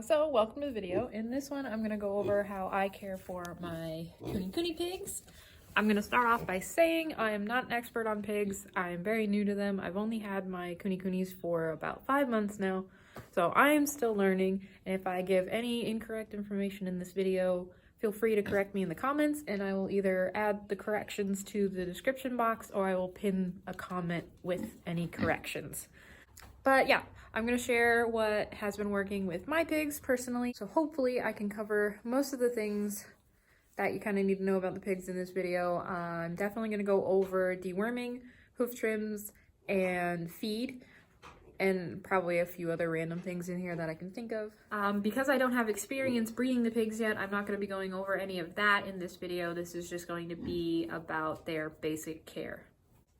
So welcome to the video. In this one, I'm gonna go over how I care for my Kune pigs. I'm gonna start off by saying I am not an expert on pigs. I am very new to them. I've only had my Kunis for about 5 months now, so I am still learning. And if I give any incorrect information in this video, feel free to correct me in the comments, and I will either add the corrections to the description box or I will pin a comment with any corrections. But yeah, I'm gonna share what has been working with my pigs personally. So hopefully I can cover most of the things that you kind of need to know about the pigs in this video. I'm definitely gonna go over deworming, hoof trims, and feed, and probably a few other random things in here that I can think of. Because I don't have experience breeding the pigs yet, I'm not gonna be going over any of that in this video. This is just going to be about their basic care.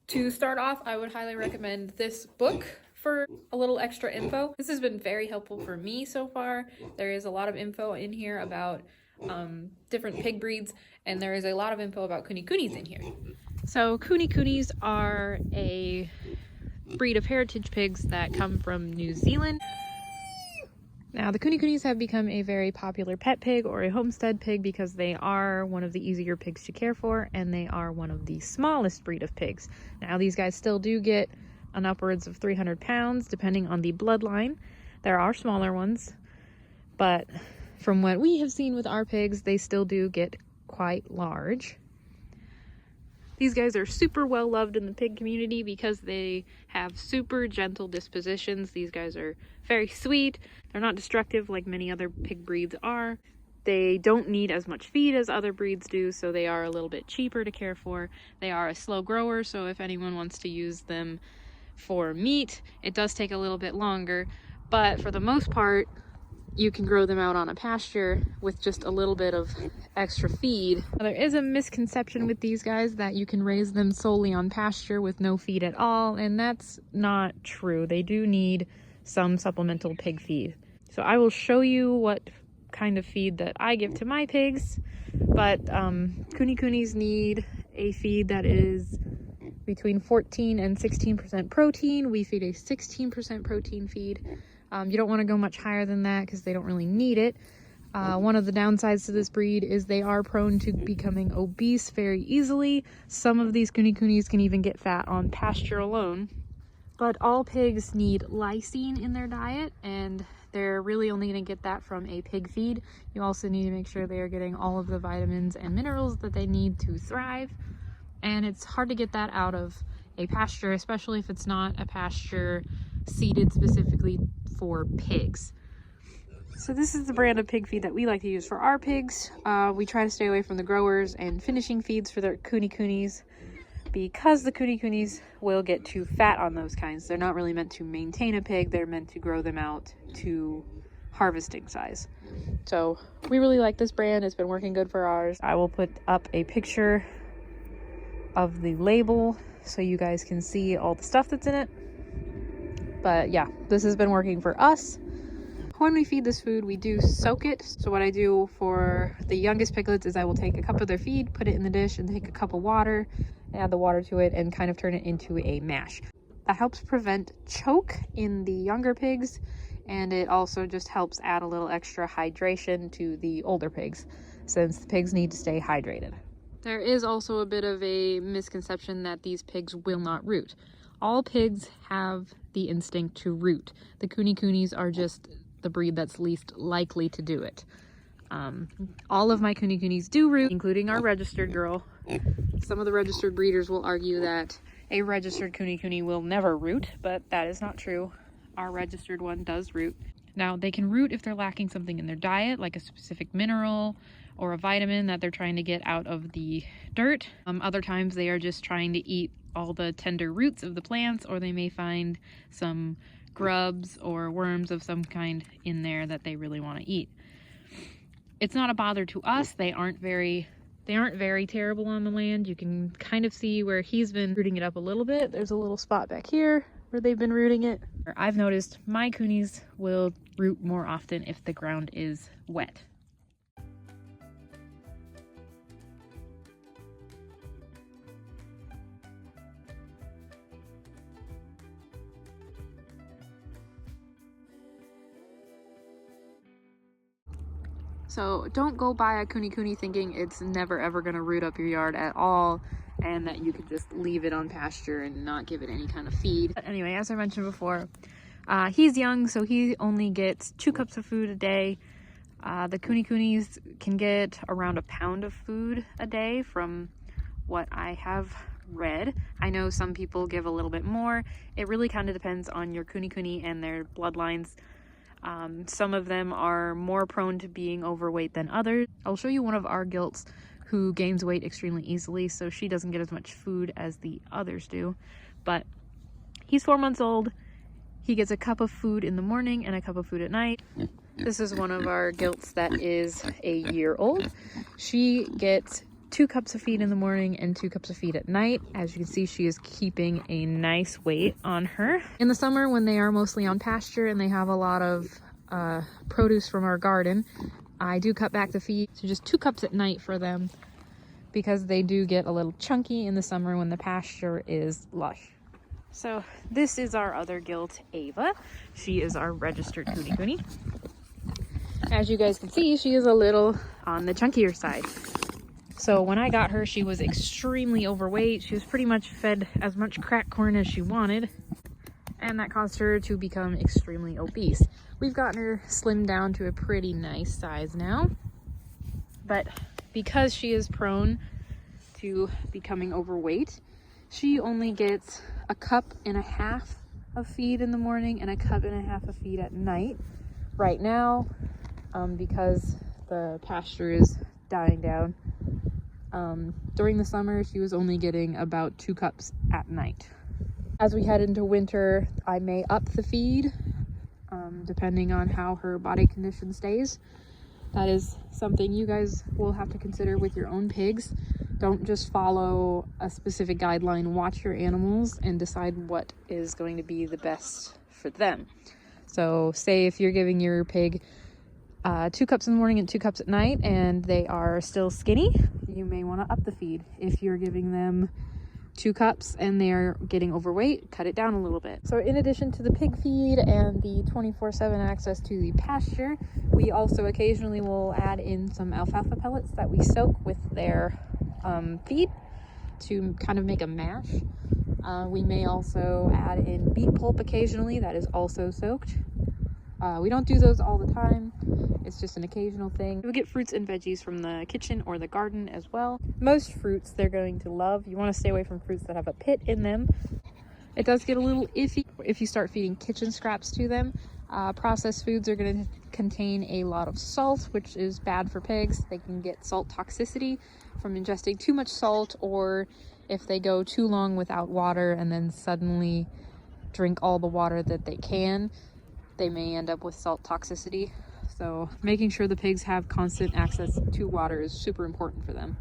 To start off, I would highly recommend this book for a little extra info. This has been very helpful for me so far. There is a lot of info in here about different pig breeds, and there is a lot of info about Kunis in here. So Kunis are a breed of heritage pigs that come from New Zealand. Now, the Kunis have become a very popular pet pig or a homestead pig because they are one of the easier pigs to care for, and they are one of the smallest breed of pigs. Now, these guys still do get an upwards of 300 pounds, depending on the bloodline. There are smaller ones, but from what we have seen with our pigs, they still do get quite large. These guys are super well loved in the pig community because they have super gentle dispositions. These guys are very sweet. They're not destructive like many other pig breeds are. They don't need as much feed as other breeds do, so they are a little bit cheaper to care for. They are a slow grower, so if anyone wants to use them for meat, it does take a little bit longer, but for the most part, you can grow them out on a pasture with just a little bit of extra feed. There is a misconception with these guys that you can raise them solely on pasture with no feed at all, and that's not true. They do need some supplemental pig feed. So I will show you what kind of feed that I give to my pigs, but Kunis need a feed that is between 14 and 16% protein. We feed a 16% protein feed. You don't want to go much higher than that because they don't really need it. One of the downsides to this breed is they are prone to becoming obese very easily. Some of these Kunis can even get fat on pasture alone. But all pigs need lysine in their diet, and they're really only going to get that from a pig feed. You also need to make sure they are getting all of the vitamins and minerals that they need to thrive. And it's hard to get that out of a pasture, especially if it's not a pasture seeded specifically for pigs. So this is the brand of pig feed that we like to use for our pigs. We try to stay away from the growers and finishing feeds for their Kunis because the Kunis will get too fat on those kinds. They're not really meant to maintain a pig, they're meant to grow them out to harvesting size. So we really like this brand. It's been working good for ours. I will put up a picture of the label so you guys can see all the stuff that's in it. But yeah, this has been working for us. When we feed this food, we do soak it. So what I do for the youngest piglets is I will take a cup of their feed, put it in the dish, and take a cup of water, add the water to it, and kind of turn it into a mash. That helps prevent choke in the younger pigs, and it also just helps add a little extra hydration to the older pigs, since the pigs need to stay hydrated. There is also a bit of a misconception that these pigs will not root. All pigs have the instinct to root. The Kunis are just the breed that's least likely to do it. All of my Kunis do root, including our registered girl. Some of the registered breeders will argue that a registered Kuni will never root, but that is not true. Our registered one does root. Now, they can root if they're lacking something in their diet, like a specific mineral or a vitamin that they're trying to get out of the dirt. Other times they are just trying to eat all the tender roots of the plants, or they may find some grubs or worms of some kind in there that they really want to eat. It's not a bother to us. They aren't very terrible on the land. You can kind of see where he's been rooting it up a little bit. There's a little spot back here where they've been rooting it. I've noticed my Kunis will root more often if the ground is wet. So don't go buy a kuni kuni thinking it's never ever gonna root up your yard at all and that you could just leave it on pasture and not give it any kind of feed. But anyway, as I mentioned before, he's young, so he only gets 2 cups of food a day. The kuni kunis can get around 1 pound of food a day from what I have read. I know some people give a little bit more. It really kind of depends on your kuni kuni and their bloodlines. Some of them are more prone to being overweight than others. I'll show you one of our gilts who gains weight extremely easily, so she doesn't get as much food as the others do. But he's 4 months old. He gets a cup of food in the morning and a cup of food at night. This is one of our gilts that is a year old. She gets 2 cups of feed in the morning and 2 cups of feed at night. As you can see, she is keeping a nice weight on her. In the summer, when they are mostly on pasture and they have a lot of produce from our garden, I do cut back the feed to just 2 cups at night for them because they do get a little chunky in the summer when the pasture is lush. So this is our other gilt, Ava. She is our registered kuni kuni. As you guys can see, she is a little on the chunkier side. So when I got her, she was extremely overweight. She was pretty much fed as much crack corn as she wanted, and that caused her to become extremely obese. We've gotten her slimmed down to a pretty nice size now, but because she is prone to becoming overweight, she only gets 1.5 cups of feed in the morning and 1.5 cups of feed at night right now, because the pasture is dying down. During the summer, she was only getting about 2 cups at night. As we head into winter, I may up the feed, depending on how her body condition stays. That is something you guys will have to consider with your own pigs. Don't just follow a specific guideline. Watch your animals and decide what is going to be the best for them. So say if you're giving your pig 2 cups in the morning and 2 cups at night and they are still skinny, you may want to up the feed. If you're giving them 2 cups and they're getting overweight, cut it down a little bit. So in addition to the pig feed and the 24/7 access to the pasture, we also occasionally will add in some alfalfa pellets that we soak with their feed to kind of make a mash. We may also add in beet pulp occasionally that is also soaked. We don't do those all the time. It's just an occasional thing. We get fruits and veggies from the kitchen or the garden as well. Most fruits they're going to love. You want to stay away from fruits that have a pit in them. It does get a little iffy if you start feeding kitchen scraps to them. Processed foods are going to contain a lot of salt, which is bad for pigs. They can get salt toxicity from ingesting too much salt, or if they go too long without water and then suddenly drink all the water that they can, they may end up with salt toxicity. So making sure the pigs have constant access to water is super important for them.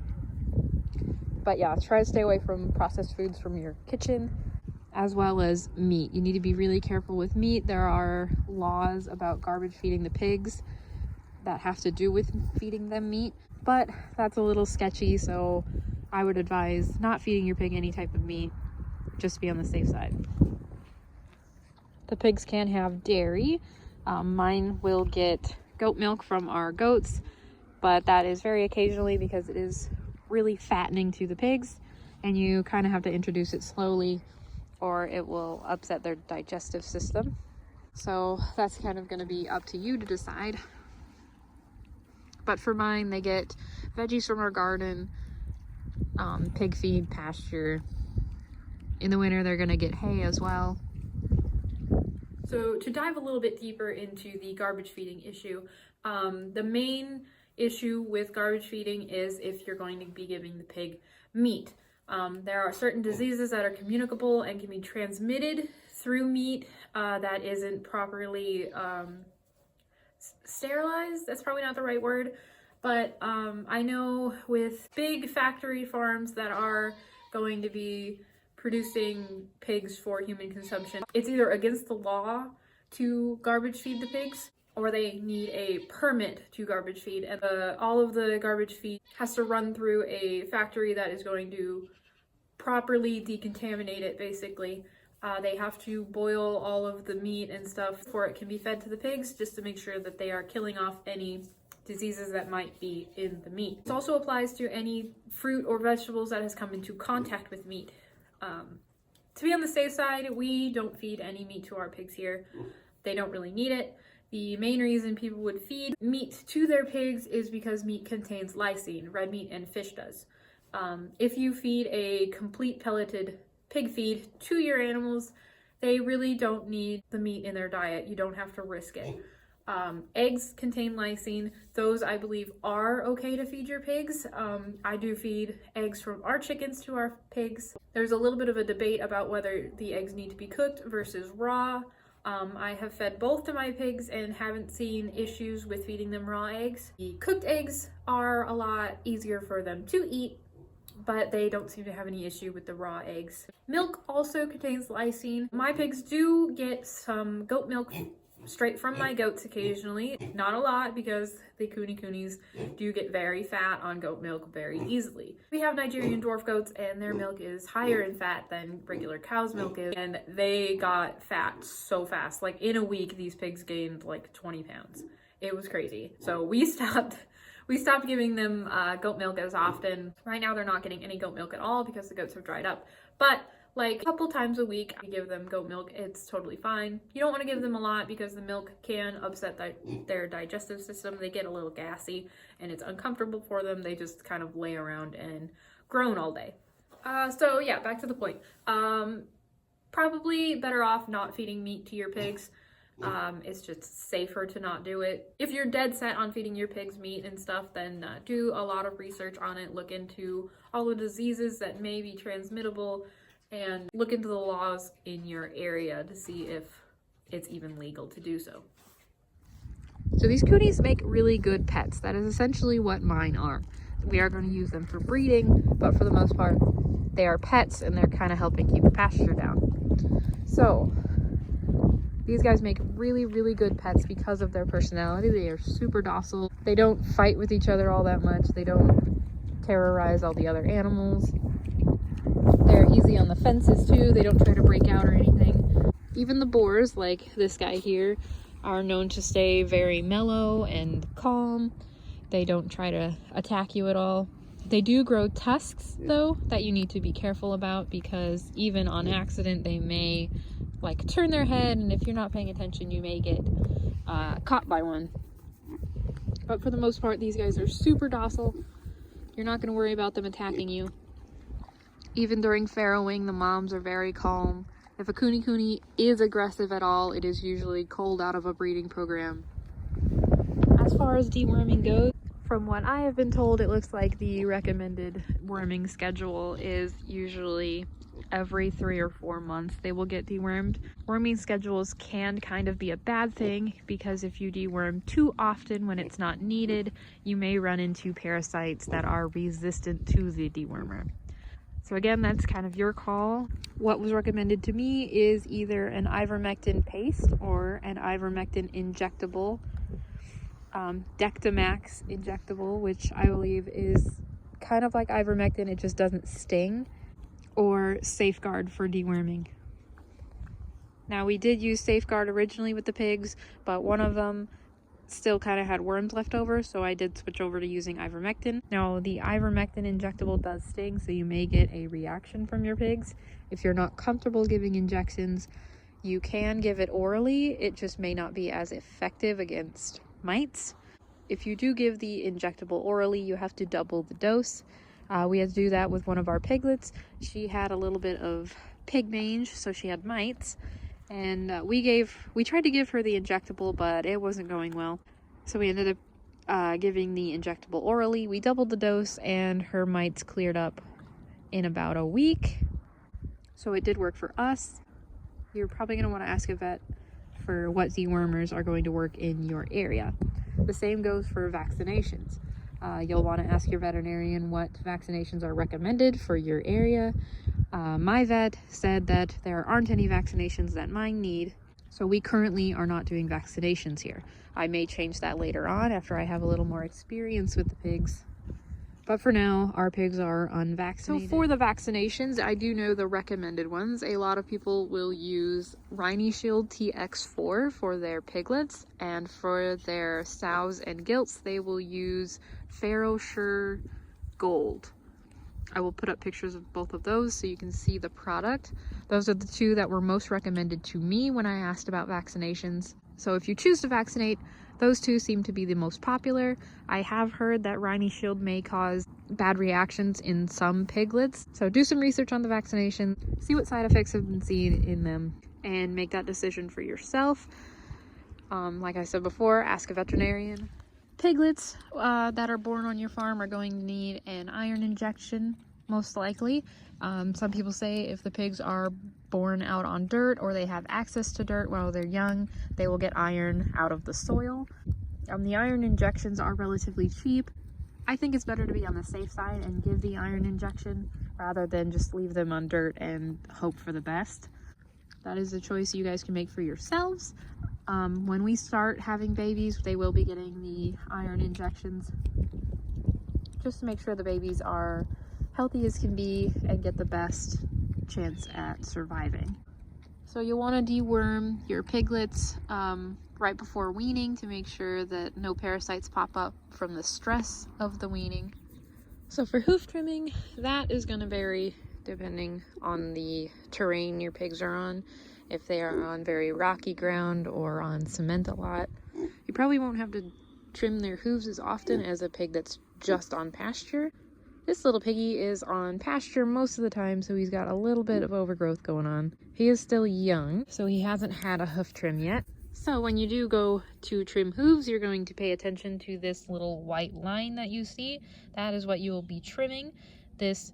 But yeah, try to stay away from processed foods from your kitchen, as well as meat. You need to be really careful with meat. There are laws about garbage feeding the pigs that have to do with feeding them meat, but that's a little sketchy, so I would advise not feeding your pig any type of meat, just to be on the safe side. The pigs can have dairy. Mine will get goat milk from our goats, but that is very occasionally because it is really fattening to the pigs, and you kind of have to introduce it slowly or it will upset their digestive system. So that's kind of going to be up to you to decide. But for mine, they get veggies from our garden, pig feed, pasture. In the winter, they're going to get hay as well. So to dive a little bit deeper into the garbage feeding issue, the main issue with garbage feeding is if you're going to be giving the pig meat. There are certain diseases that are communicable and can be transmitted through meat that isn't properly sterilized. That's probably not the right word, but I know with big factory farms that are going to be producing pigs for human consumption, it's either against the law to garbage feed the pigs, or they need a permit to garbage feed, and all of the garbage feed has to run through a factory that is going to properly decontaminate it, basically. They have to boil all of the meat and stuff before it can be fed to the pigs, just to make sure that they are killing off any diseases that might be in the meat. This also applies to any fruit or vegetables that has come into contact with meat. To be on the safe side, we don't feed any meat to our pigs here. They don't really need it. The main reason people would feed meat to their pigs is because meat contains lysine, red meat and fish does. If you feed a complete pelleted pig feed to your animals, they really don't need the meat in their diet. You don't have to risk it. Eggs contain lysine. Those, I believe, are okay to feed your pigs. I do feed eggs from our chickens to our pigs. There's a little bit of a debate about whether the eggs need to be cooked versus raw. I have fed both to my pigs and haven't seen issues with feeding them raw eggs. The cooked eggs are a lot easier for them to eat, but they don't seem to have any issue with the raw eggs. Milk also contains lysine. My pigs do get some goat milk straight from my goats occasionally. Not a lot, because the Kune-Kunes do get very fat on goat milk very easily. We have Nigerian dwarf goats and their milk is higher in fat than regular cow's milk is, and they got fat so fast. Like in a week, these pigs gained like 20 pounds. It was crazy. So we stopped giving them goat milk as often. Right now they're not getting any goat milk at all because the goats have dried up. But like a couple times a week, I give them goat milk. It's totally fine. You don't want to give them a lot because the milk can upset their digestive system. They get a little gassy and it's uncomfortable for them. They just kind of lay around and groan all day. So yeah, back to the point. Probably better off not feeding meat to your pigs. It's just safer to not do it. If you're dead set on feeding your pigs meat and stuff, then do a lot of research on it. Look into all the diseases that may be transmittable and look into the laws in your area to see if it's even legal to do so. So these Kunis make really good pets. That is essentially what mine are. We are going to use them for breeding, but for the most part, they are pets and they're kind of helping keep the pasture down. So these guys make really, really good pets because of their personality. They are super docile. They don't fight with each other all that much. They don't terrorize all the other animals. They're easy on the fences too. They don't try to break out or anything. Even the boars, like this guy here, are known to stay very mellow and calm. They don't try to attack you at all. They do grow tusks though that you need to be careful about, because even on accident they may like turn their head, and if you're not paying attention you may get caught by one. But for the most part, these guys are super docile. You're not going to worry about them attacking you. Even during farrowing, the moms are very calm. If a Kune-Kune is aggressive at all, it is usually culled out of a breeding program. As far as deworming goes, from what I have been told, it looks like the recommended worming schedule is usually every 3 or 4 months they will get dewormed. Worming schedules can kind of be a bad thing, because if you deworm too often when it's not needed, you may run into parasites that are resistant to the dewormer. So again, that's kind of your call. What was recommended to me is either an ivermectin paste or an ivermectin injectable, Dectomax injectable, which I believe is kind of like ivermectin, it just doesn't sting, or Safeguard for deworming. Now, we did use Safeguard originally with the pigs, but one of them still kind of had worms left over, so I did switch over to using ivermectin. Now, the ivermectin injectable does sting, so you may get a reaction from your pigs. If you're not comfortable giving injections, you can give it orally. It just may not be as effective against mites. If you do give the injectable orally, you have to double the dose. We had to do that with one of our piglets. She had a little bit of pig mange, so she had mites. And we tried to give her the injectable, but it wasn't going well. So we ended up giving the injectable orally. We doubled the dose and her mites cleared up in about a week. So it did work for us. You're probably going to want to ask a vet for what dewormers are going to work in your area. The same goes for vaccinations. You'll want to ask your veterinarian what vaccinations are recommended for your area. My vet said that there aren't any vaccinations that mine need, so we currently are not doing vaccinations here. I may change that later on after I have a little more experience with the pigs. But for now, our pigs are unvaccinated. So for the vaccinations, I do know the recommended ones. A lot of people will use RhineShield TX4 for their piglets, and for their sows and gilts, they will use FarrowSure Gold. I will put up pictures of both of those so you can see the product. Those are the two that were most recommended to me when I asked about vaccinations. So if you choose to vaccinate, those two seem to be the most popular. I have heard that RhineShield may cause bad reactions in some piglets. So do some research on the vaccination, see what side effects have been seen in them, and make that decision for yourself. Like I said before, ask a veterinarian. Piglets that are born on your farm are going to need an iron injection, most likely. Some people say if the pigs are born out on dirt or they have access to dirt while they're young, they will get iron out of the soil. The iron injections are relatively cheap. I think it's better to be on the safe side and give the iron injection rather than just leave them on dirt and hope for the best. That is a choice you guys can make for yourselves. When we start having babies, they will be getting the iron injections just to make sure the babies are healthy as can be and get the best chance at surviving. So you'll want to deworm your piglets right before weaning to make sure that no parasites pop up from the stress of the weaning. So for hoof trimming, that is going to vary depending on the terrain your pigs are on. If they are on very rocky ground or on cement a lot, you probably won't have to trim their hooves as often as a pig that's just on pasture. This little piggy is on pasture most of the time, so he's got a little bit of overgrowth going on. He is still young, so he hasn't had a hoof trim yet. So when you do go to trim hooves, you're going to pay attention to this little white line that you see. That is what you will be trimming. This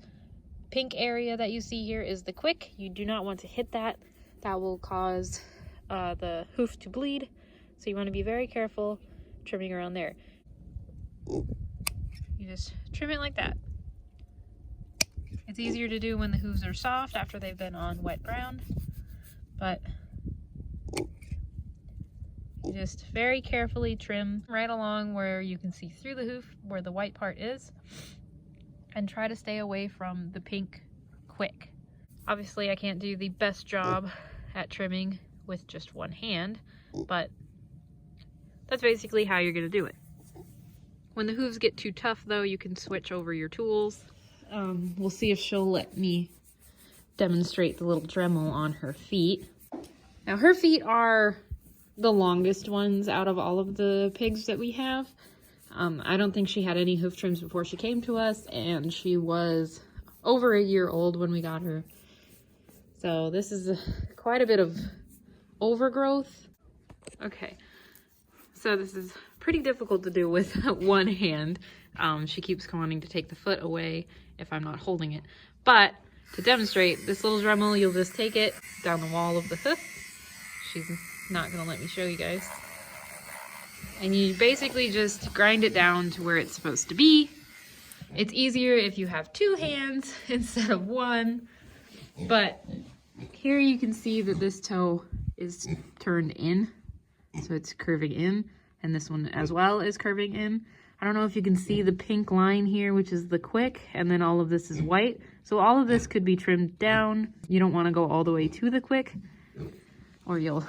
pink area that you see here is the quick. You do not want to hit that. That will cause the hoof to bleed. So you want to be very careful trimming around there. You just trim it like that. It's easier to do when the hooves are soft after they've been on wet ground, but you just very carefully trim right along where you can see through the hoof, where the white part is, and try to stay away from the pink quick. Obviously, I can't do the best job at trimming with just one hand, but that's basically how you're going to do it. When the hooves get too tough, though, you can switch over your tools. We'll see if she'll let me demonstrate the little Dremel on her feet. Now, her feet are the longest ones out of all of the pigs that we have. I don't think she had any hoof trims before she came to us, and she was over a year old when we got her. So this is quite a bit of overgrowth. Okay, so this is pretty difficult to do with one hand. She keeps wanting to take the foot away if I'm not holding it. But to demonstrate, this little Dremel, you'll just take it down the wall of the hoof. She's not gonna let me show you guys. And you basically just grind it down to where it's supposed to be. It's easier if you have two hands instead of one. But here you can see that this toe is turned in, so it's curving in, and this one as well is curving in. I don't know if you can see the pink line here, which is the quick, and then all of this is white. So all of this could be trimmed down. You don't want to go all the way to the quick, or you'll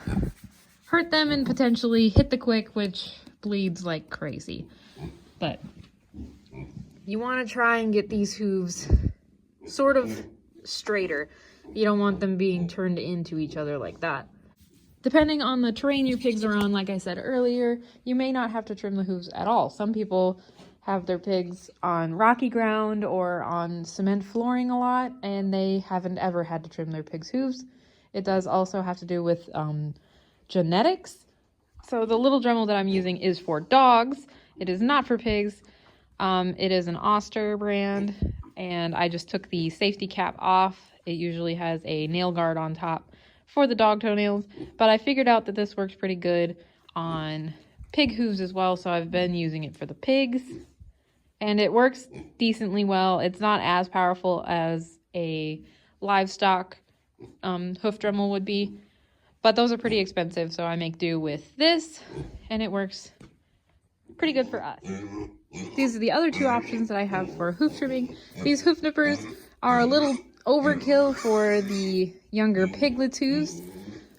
hurt them and potentially hit the quick, which bleeds like crazy. But you want to try and get these hooves sort of straighter. You don't want them being turned into each other like that. Depending on the terrain your pigs are on, like I said earlier, you may not have to trim the hooves at all. Some people have their pigs on rocky ground or on cement flooring a lot, and they haven't ever had to trim their pigs' hooves. It does also have to do with genetics. So the little Dremel that I'm using is for dogs. It is not for pigs. It is an Oster brand, and I just took the safety cap off. It usually has a nail guard on top for the dog toenails, but I figured out that this works pretty good on pig hooves as well, so I've been using it for the pigs, and it works decently well. It's not as powerful as a livestock hoof Dremel would be, but those are pretty expensive, so I make do with this, and it works pretty good for us. These are the other two options that I have for hoof trimming. These hoof nippers are a little overkill for the younger piglets' hooves,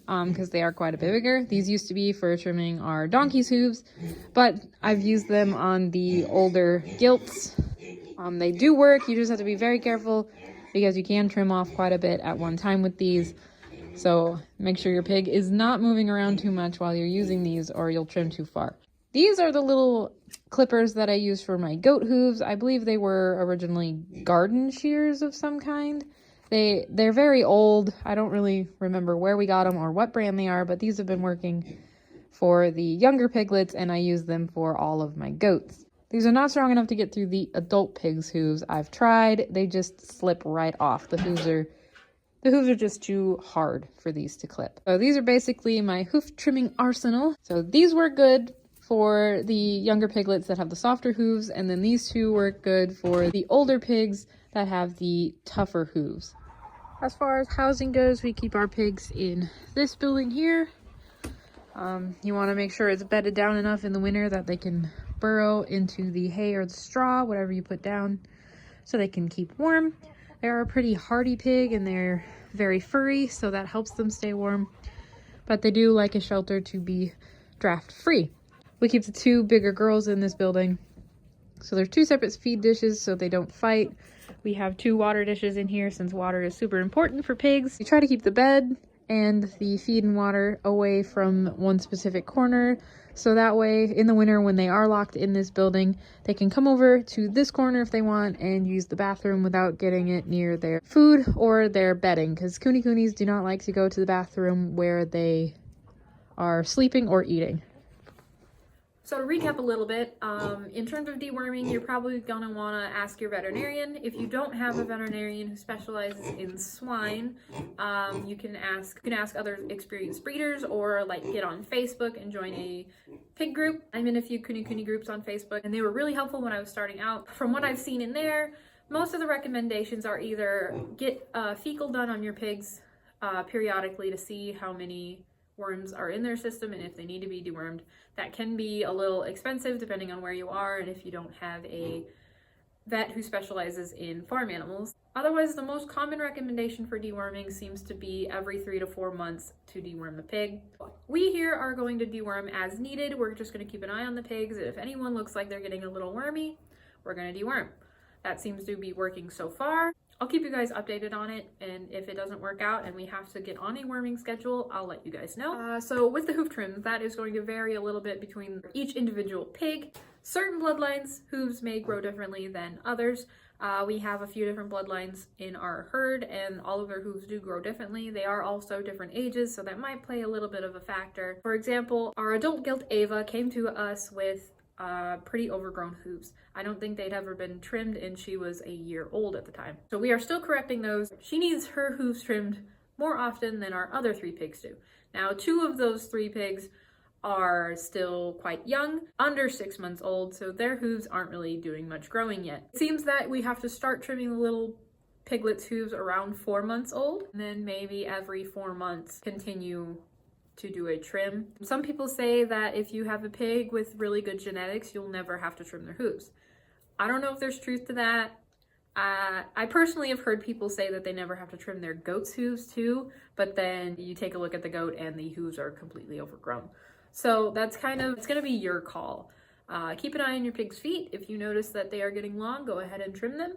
because they are quite a bit bigger. These used to be for trimming our donkey's hooves, but I've used them on the older gilts. They do work. You just have to be very careful because you can trim off quite a bit at one time with these. So make sure your pig is not moving around too much while you're using these, or you'll trim too far. These are the little clippers that I use for my goat hooves. I believe they were originally garden shears of some kind. They're very old. I don't really remember where we got them or what brand they are, but these have been working for the younger piglets, and I use them for all of my goats. These are not strong enough to get through the adult pig's hooves. I've tried. They just slip right off. The hooves are just too hard for these to clip. So these are basically my hoof trimming arsenal. So these work good for the younger piglets that have the softer hooves, and then these two work good for the older pigs that have the tougher hooves. As far as housing goes, we keep our pigs in this building here. You want to make sure it's bedded down enough in the winter that they can burrow into the hay or the straw, whatever you put down, so they can keep warm. They're a pretty hardy pig and they're very furry, so that helps them stay warm. But they do like a shelter to be draft free. We keep the two bigger girls in this building. So there's two separate feed dishes so they don't fight. We have two water dishes in here since water is super important for pigs. We try to keep the bed and the feed and water away from one specific corner. So that way, in the winter, when they are locked in this building, they can come over to this corner if they want and use the bathroom without getting it near their food or their bedding. Because Kune-Kunes do not like to go to the bathroom where they are sleeping or eating. So to recap a little bit, in terms of deworming, you're probably going to want to ask your veterinarian. If you don't have a veterinarian who specializes in swine, you can ask other experienced breeders, or like get on Facebook and join a pig group. I'm in a few Kune-Kune groups on Facebook, and they were really helpful when I was starting out. From what I've seen in there, most of the recommendations are either get fecal done on your pigs periodically to see how many worms are in their system and if they need to be dewormed. That can be a little expensive depending on where you are and if you don't have a vet who specializes in farm animals. Otherwise, the most common recommendation for deworming seems to be every 3 to 4 months to deworm the pig. We here are going to deworm as needed. We're just going to keep an eye on the pigs. If anyone looks like they're getting a little wormy, we're going to deworm. That seems to be working so far. I'll keep you guys updated on it, and if it doesn't work out and we have to get on a worming schedule, I'll let you guys know. So with the hoof trims, that is going to vary a little bit between each individual pig. Certain bloodlines, hooves may grow differently than others. We have a few different bloodlines in our herd, and all of their hooves do grow differently. They are also different ages, so that might play a little bit of a factor. For example, our adult gilt Ava came to us with pretty overgrown hooves. I don't think they'd ever been trimmed, and she was a year old at the time. So we are still correcting those. She needs her hooves trimmed more often than our other 3 pigs do. Now, 2 of those 3 pigs are still quite young, under 6 months old, so their hooves aren't really doing much growing yet. It seems that we have to start trimming the little piglets' hooves around 4 months old, and then maybe every 4 months continue to do a trim. Some people say that if you have a pig with really good genetics, you'll never have to trim their hooves. I don't know if there's truth to that. I personally have heard people say that they never have to trim their goat's hooves too, but then you take a look at the goat and the hooves are completely overgrown. So that's it's gonna be your call. Keep an eye on your pig's feet. If you notice that they are getting long, go ahead and trim them.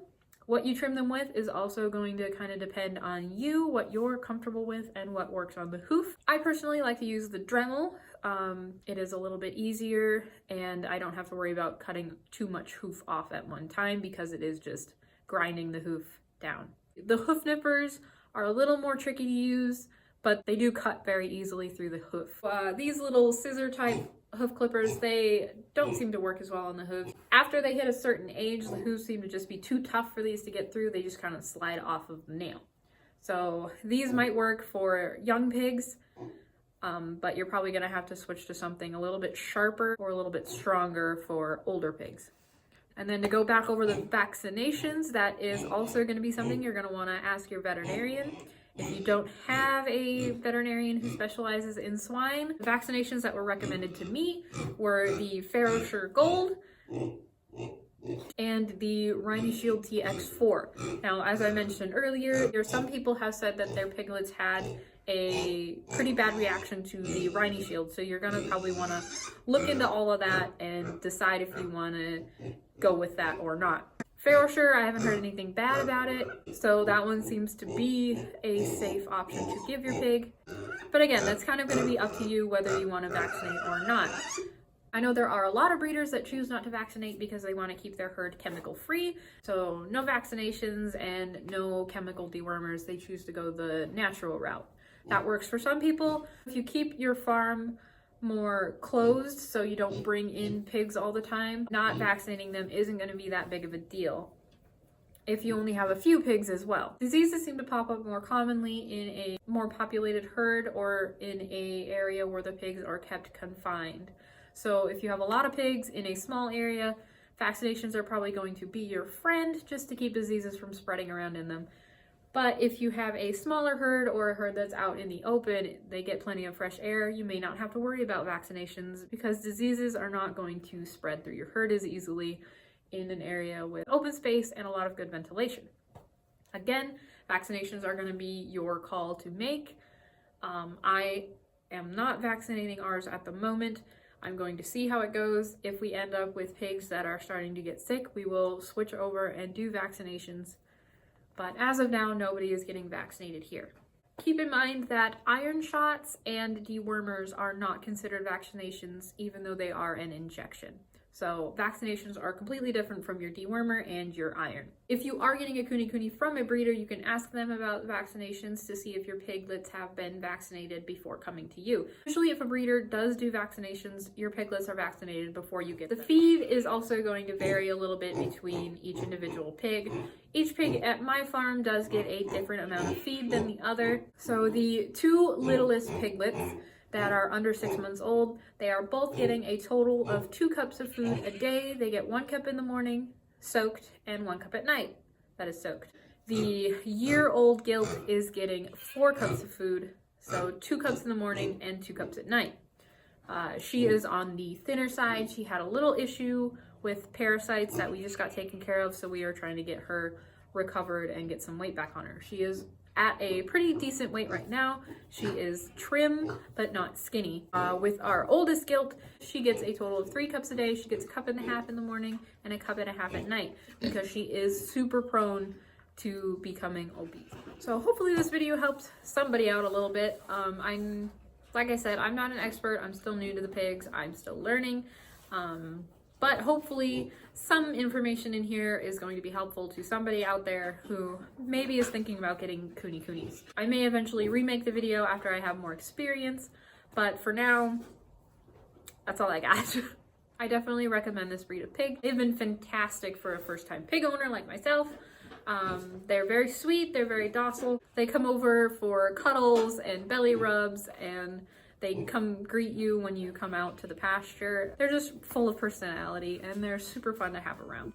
What you trim them with is also going to kind of depend on you, what you're comfortable with, and what works on the hoof. I personally like to use the Dremel. It is a little bit easier, and I don't have to worry about cutting too much hoof off at one time because it is just grinding the hoof down. The hoof nippers are a little more tricky to use, but they do cut very easily through the hoof. These little scissor type hoof clippers, they don't seem to work as well on the hooves. After they hit a certain age, the hooves seem to just be too tough for these to get through. They just kind of slide off of the nail. So these might work for young pigs, but you're probably gonna have to switch to something a little bit sharper or a little bit stronger for older pigs. And then to go back over the vaccinations, that is also gonna be something you're gonna wanna ask your veterinarian. If you don't have a veterinarian who specializes in swine, the vaccinations that were recommended to me were the Ferrosure Gold and the RhineShield TX4. Now, as I mentioned earlier, some people have said that their piglets had a pretty bad reaction to the RhineShield, so you're gonna probably want to look into all of that and decide if you want to go with that or not. Ferrosure, I haven't heard anything bad about it, so that one seems to be a safe option to give your pig. But again, that's kind of going to be up to you whether you want to vaccinate or not. I know there are a lot of breeders that choose not to vaccinate because they want to keep their herd chemical free. So no vaccinations and no chemical dewormers. They choose to go the natural route. That works for some people. If you keep your farm more closed so you don't bring in pigs all the time, not vaccinating them isn't going to be that big of a deal if you only have a few pigs as well. Diseases seem to pop up more commonly in a more populated herd or in an area where the pigs are kept confined. So if you have a lot of pigs in a small area, vaccinations are probably going to be your friend just to keep diseases from spreading around in them. But if you have a smaller herd or a herd that's out in the open, they get plenty of fresh air, you may not have to worry about vaccinations because diseases are not going to spread through your herd as easily in an area with open space and a lot of good ventilation. Again, vaccinations are going to be your call to make. I am not vaccinating ours at the moment. I'm going to see how it goes. If we end up with pigs that are starting to get sick, we will switch over and do vaccinations. But as of now, nobody is getting vaccinated here. Keep in mind that iron shots and dewormers are not considered vaccinations, even though they are an injection. So vaccinations are completely different from your dewormer and your iron. If you are getting a Kuni from a breeder, you can ask them about vaccinations to see if your piglets have been vaccinated before coming to you. Usually if a breeder does do vaccinations, your piglets are vaccinated before you get them. The feed is also going to vary a little bit between each individual pig. Each pig at my farm does get a different amount of feed than the other. So the two littlest piglets that are under 6 months old, they are both getting a total of 2 cups of food a day. They get 1 cup in the morning, soaked, and 1 cup at night, that is soaked. The year-old gilt is getting 4 cups of food, so 2 cups in the morning and 2 cups at night. She is on the thinner side. She had a little issue with parasites that we just got taken care of, so we are trying to get her recovered and get some weight back on her. She is at a pretty decent weight right now. She is trim, but not skinny. With our oldest gilt, she gets a total of 3 cups a day. She gets 1.5 cups in the morning and 1.5 cups at night because she is super prone to becoming obese. So hopefully this video helps somebody out a little bit. Like I said, I'm not an expert. I'm still new to the pigs. I'm still learning. But hopefully some information in here is going to be helpful to somebody out there who maybe is thinking about getting Kunis. I may eventually remake the video after I have more experience, but for now, that's all I got. I definitely recommend this breed of pig. They've been fantastic for a first-time pig owner like myself. They're very sweet, they're very docile. They come over for cuddles and belly rubs, and they come greet you when you come out to the pasture. They're just full of personality and they're super fun to have around.